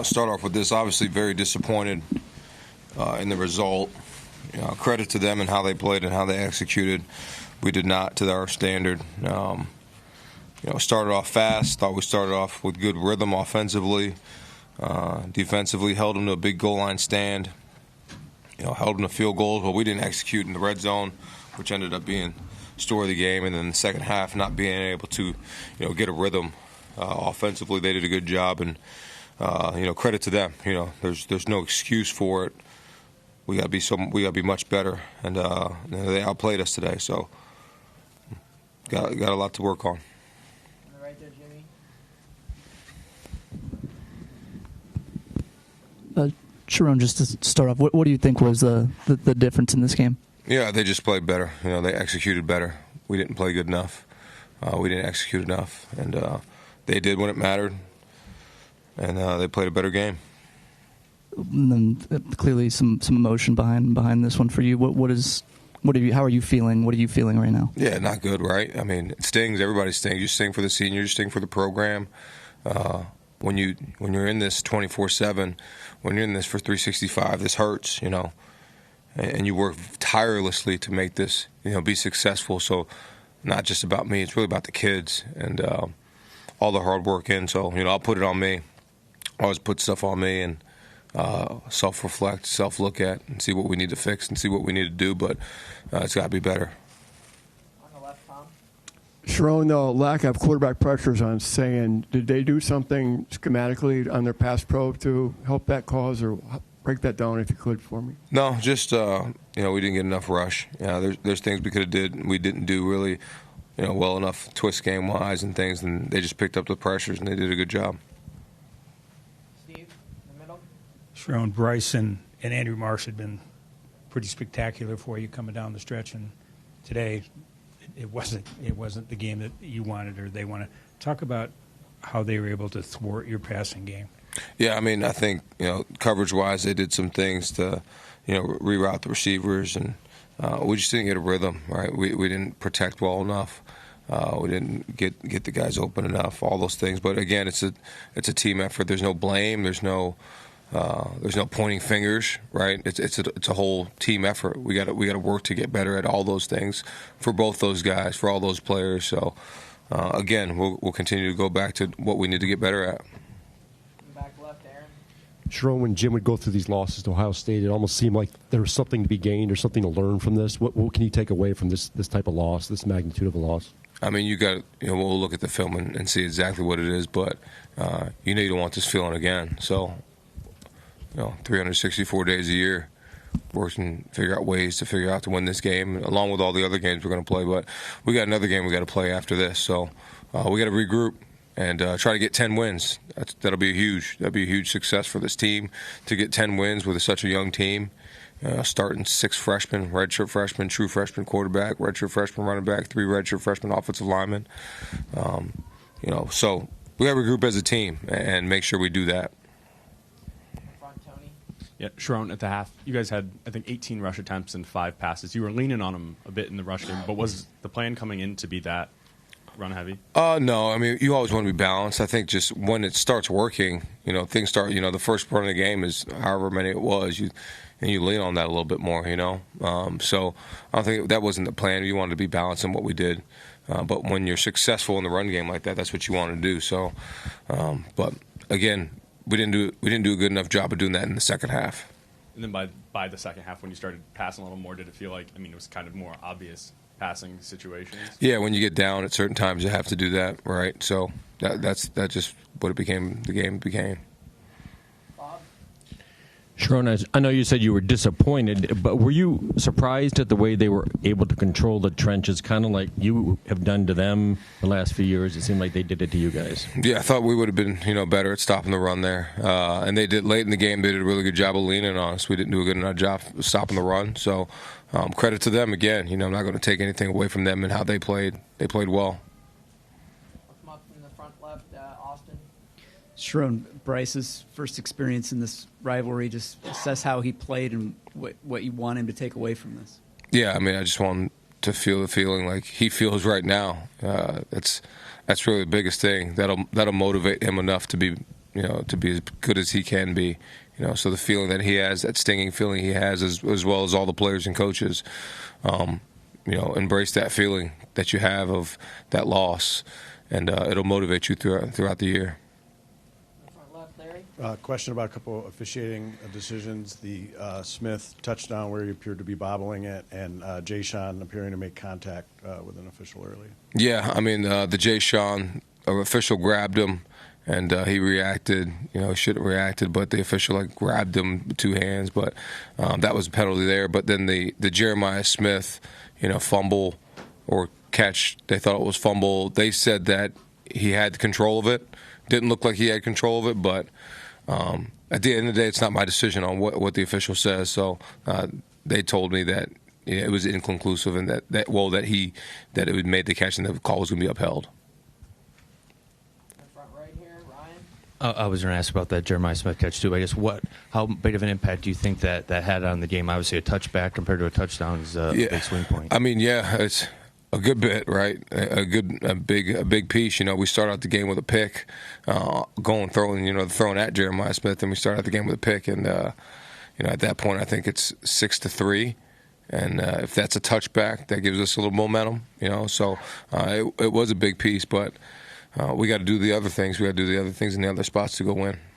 start off with this. Obviously, very disappointed in the result. Credit to them and how they played and how they executed. We did not to our standard. Started off fast. Thought we started off with good rhythm offensively. Defensively, held them to a big goal line stand. Held them to field goals, but we didn't execute in the red zone, which ended up being story of the game. And then the second half, not being able to, get a rhythm offensively. They did a good job, and credit to them. There's no excuse for it. We got to be much better, and they outplayed us today. So got a lot to work on. Right there, Jimmy. Sherrone, just to start off, what do you think was the difference in this game? Yeah, they just played better. They executed better. We didn't play good enough. We didn't execute enough, and they did when it mattered, and they played a better game. And then clearly some emotion behind this one for you. How are you feeling? What are you feeling right now? Yeah, not good, right? I mean, it stings. Everybody stings. You sting for the seniors. You sting for the program. When you're in this 24/7, when you're in this for 365, this hurts, and you work tirelessly to make this, be successful. So, not just about me. It's really about the kids and all the hard work in. So, I'll put it on me. I always put stuff on me and self-reflect, self-look at, and see what we need to fix and see what we need to do. But it's got to be better. On the left, Tom. Sherrone, the lack of quarterback pressures on saying, did they do something schematically on their pass pro to help that cause, or break that down if you could for me? No, just we didn't get enough rush. There's things we could have did and we didn't do really, well enough twist game wise and things, and they just picked up the pressures and they did a good job. Sherrone, Bryce and Andrew Marsh had been pretty spectacular for you coming down the stretch, and today it wasn't the game that you wanted or they wanted. Talk about how they were able to thwart your passing game. Yeah, I mean, I think coverage-wise they did some things to reroute the receivers, and we just didn't get a rhythm. Right, we didn't protect well enough. We didn't get the guys open enough. All those things, but again, it's a team effort. There's no blame. There's no pointing fingers, right? It's a whole team effort. We got to work to get better at all those things for both those guys, for all those players. So again, we'll continue to go back to what we need to get better at. Back left, Aaron. Sherrone, when Jim would go through these losses to Ohio State, it almost seemed like there was something to be gained or something to learn from this. What can you take away from this type of loss, this magnitude of a loss? I mean, we'll look at the film and see exactly what it is, but you don't want this feeling again. So. 364 days a year, working, figure out ways to win this game, along with all the other games we're going to play. But we got another game we got to play after this, so we got to regroup and try to get 10 wins. That'll be a huge success for this team to get 10 wins with such a young team. Starting 6 freshmen, redshirt freshman, true freshman quarterback, redshirt freshman running back, 3 redshirt freshman offensive linemen. So we got to regroup as a team and make sure we do that. Yeah, Sherrone, at the half, you guys had, I think, 18 rush attempts and 5 passes. You were leaning on them a bit in the rush game, but was the plan coming in to be that run-heavy? No. I mean, you always want to be balanced. I think just when it starts working, things start, the first part of the game is however many it was, and you lean on that a little bit more, So I don't think that wasn't the plan. You wanted to be balanced in what we did. But when you're successful in the run game like that, that's what you want to do. So, but again, we didn't do a good enough job of doing that in the second half. And then by the second half, when you started passing a little more, did it feel like, it was kind of more obvious passing situations? Yeah, when you get down at certain times, you have to do that, right? So that's just what the game became. Sherrone, I know you said you were disappointed, but were you surprised at the way they were able to control the trenches, kind of like you have done to them the last few years? It seemed like they did it to you guys. Yeah, I thought we would have been, better at stopping the run there. And they did late in the game. They did a really good job of leaning on us. We didn't do a good enough job of stopping the run. So credit to them again. I'm not going to take anything away from them and how they played. They played well. Come up in the front left, Austin. Sherrone, Bryce's first experience in this rivalry, just assess how he played and what you want him to take away from this. Yeah, I just want him to feel the feeling like he feels right now. That's really the biggest thing. That'll motivate him enough to be, to be as good as he can be. So the feeling that he has, that stinging feeling he has, as well as all the players and coaches, embrace that feeling that you have of that loss, and it'll motivate you throughout the year. Front left, Larry. Question about a couple officiating decisions. The Smith touchdown where he appeared to be bobbling it, and Jay Sean appearing to make contact with an official early. Yeah, I mean, the Jay Sean official grabbed him, and he reacted. He shouldn't have reacted, but the official grabbed him with 2 hands. But that was a penalty there. But then the Jeremiah Smith, fumble or catch, they thought it was fumble. They said that he had control of it. Didn't look like he had control of it, but at the end of the day, it's not my decision on what the official says. So they told me that it was inconclusive and that it would made the catch and the call was going to be upheld. Front right here, Ryan. I was going to ask about that Jeremiah Smith catch too. I guess how big of an impact do you think that had on the game? Obviously, a touchback compared to a touchdown is a big swing point. I mean, it's a good bit, right? A big piece. We start out the game with a pick, throwing at Jeremiah Smith, and we start out the game with a pick, and at that point, I think it's 6-3, and if that's a touchback, that gives us a little momentum. So it was a big piece, but we got to do the other things. We got to do the other things in the other spots to go win.